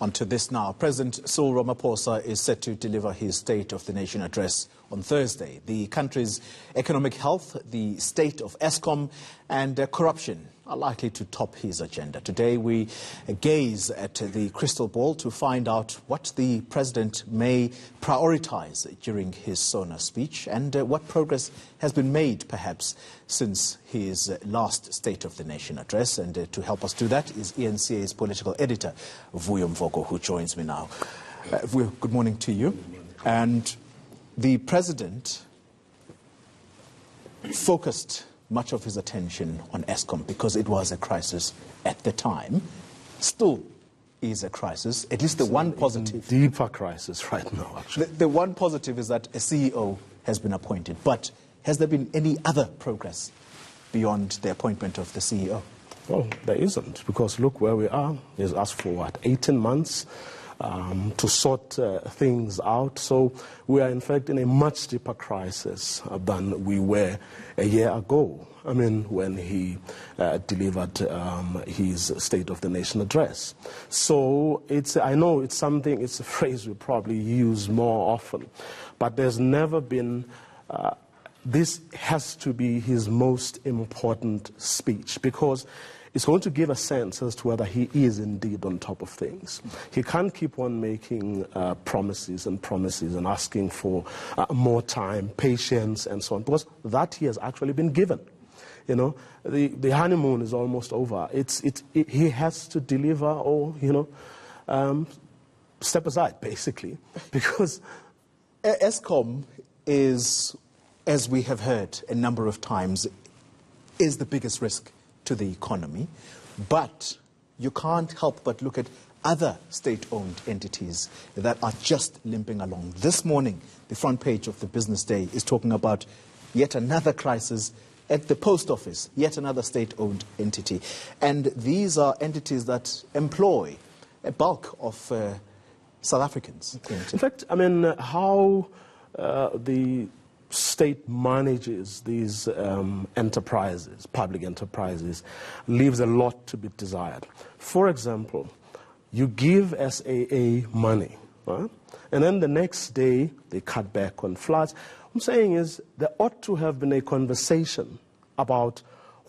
Onto this now. President Cyril Ramaphosa is set to deliver his State of the Nation address on Thursday. The country's economic health, the state of Eskom and corruption are likely to top his agenda. Today we gaze at the crystal ball to find out what the president may prioritize during his Sona speech and what progress has been made perhaps since his last State of the Nation address. And to help us do that is ENCA's political editor, Vuyo Mvoko, who joins me now. Vuyo, good morning to you. And the president focused much of his attention on Eskom because it was a crisis at the time. Still is a crisis, at least the one positive. Deeper crisis right now, actually. The one positive is that a CEO has been appointed. But has there been any other progress beyond the appointment of the CEO? Well, there isn't, because look where we are. He's asked for, what, 18 months to sort things out. So we are, in fact, in a much deeper crisis than we were a year ago. I mean, when he delivered his State of the Nation address. So I know it's a phrase we probably use more often, but there's never been, this has to be his most important speech, because it's going to give a sense as to whether he is indeed on top of things. He can't keep on making promises and asking for more time, patience, and so on, because that he has actually been given. You know, the honeymoon is almost over. He has to deliver or, step aside, basically, because Eskom is, as we have heard a number of times, is the biggest risk to the economy, but you can't help but look at other state-owned entities that are just limping along. This morning, the front page of the Business Day is talking about yet another crisis at the post office, yet another state-owned entity. And these are entities that employ a bulk of South Africans. In fact, I mean, how the state manages these enterprises, public enterprises, leaves a lot to be desired. For example, you give SAA money, right? And then the next day they cut back on floods. What I'm saying is there ought to have been a conversation about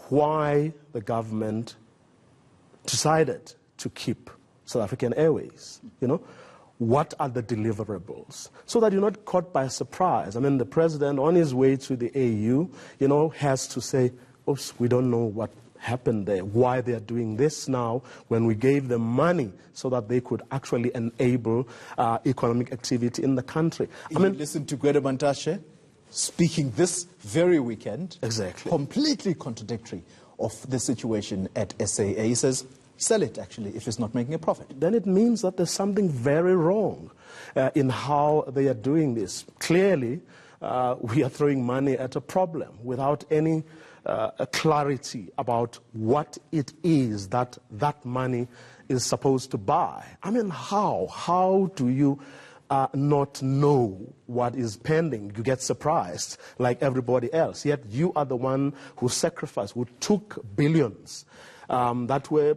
why the government decided to keep South African Airways, What are the deliverables? So that you're not caught by surprise. I mean, the president, on his way to the AU, has to say, oops, we don't know what happened there, why they're doing this now, when we gave them money so that they could actually enable economic activity in the country. Listen to Gwede Mantashe speaking this very weekend. Exactly. Completely contradictory of the situation at SAA. He says, sell it, actually, if it's not making a profit. Then it means that there's something very wrong in how they are doing this. Clearly, we are throwing money at a problem without any clarity about what it is that money is supposed to buy. I mean, how? How do you not know what is pending? You get surprised like everybody else. Yet you are the one who sacrificed, who took billions that were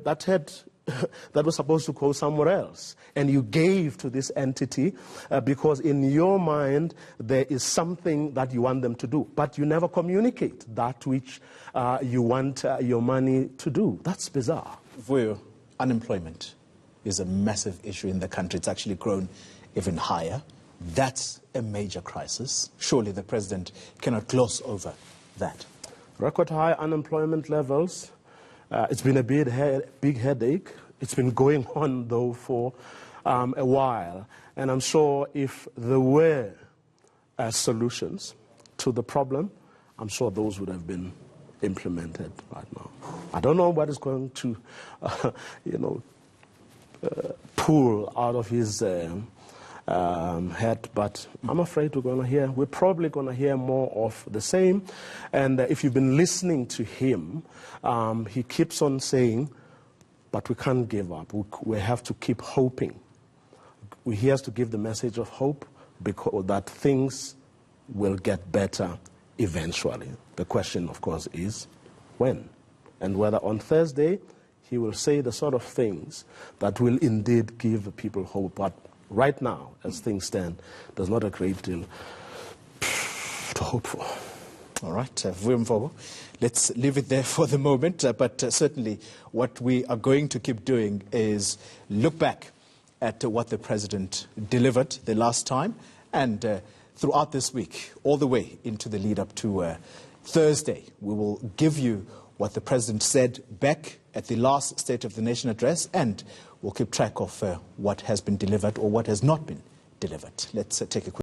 supposed to go somewhere else, and you gave to this entity because in your mind there is something that you want them to do, but you never communicate that which you want your money to do. That's bizarre. Vuyo, unemployment is a massive issue in the country. It's actually grown even higher. That's a major crisis. Surely the president cannot gloss over that. Record high unemployment levels. It's been a big headache. It's been going on, though, for a while. And I'm sure if there were solutions to the problem, I'm sure those would have been implemented right now. I don't know what is going to, pull out of his head, but I'm afraid we're probably going to hear more of the same. And if you've been listening to him, he keeps on saying, but we can't give up. We have to keep hoping. He has to give the message of hope, because that things will get better eventually. The question, of course, is when, and whether on Thursday he will say the sort of things that will indeed give people hope. But right now, as things stand, there's not a great deal to hope for. All right, Vuyamfobo, let's leave it there for the moment. But certainly what we are going to keep doing is look back at what the president delivered the last time and throughout this week, all the way into the lead up to Thursday. We will give you what the president said back at the last State of the Nation address, and we'll keep track of what has been delivered or what has not been delivered. Let's take a quick